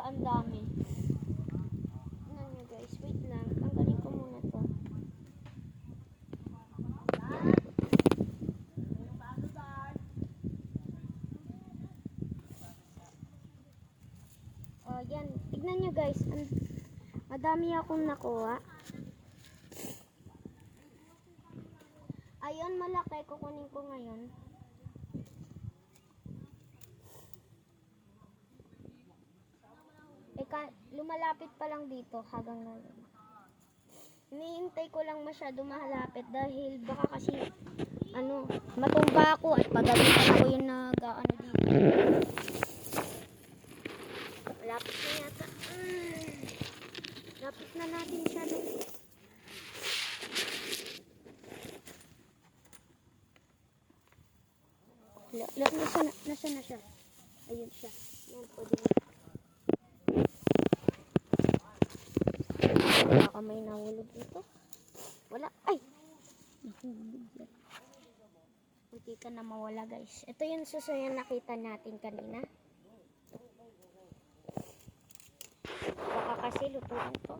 ang dami. Tingnan nyo guys, wait lang. Tanggalin ko muna to. Oh, yan. Tignan nyo guys. Madami akong nakuha. Ayun, malaki. Kukunin ko ngayon. Lumalapit pa lang dito hanggang ngayon. Iniintay ko lang masyado malapit dahil baka kasi matumba ako at pagalitan ako yung nag-ano dito. Malapit na yata. Lapit na natin siya. Nasa na siya? Ayun siya. Yan po din. Baka may nahulog dito. Wala. Ay! Nahulog yan. Hindi ka na mawala guys. Ito yung susunod nakita natin kanina. Baka kasi lutuin to.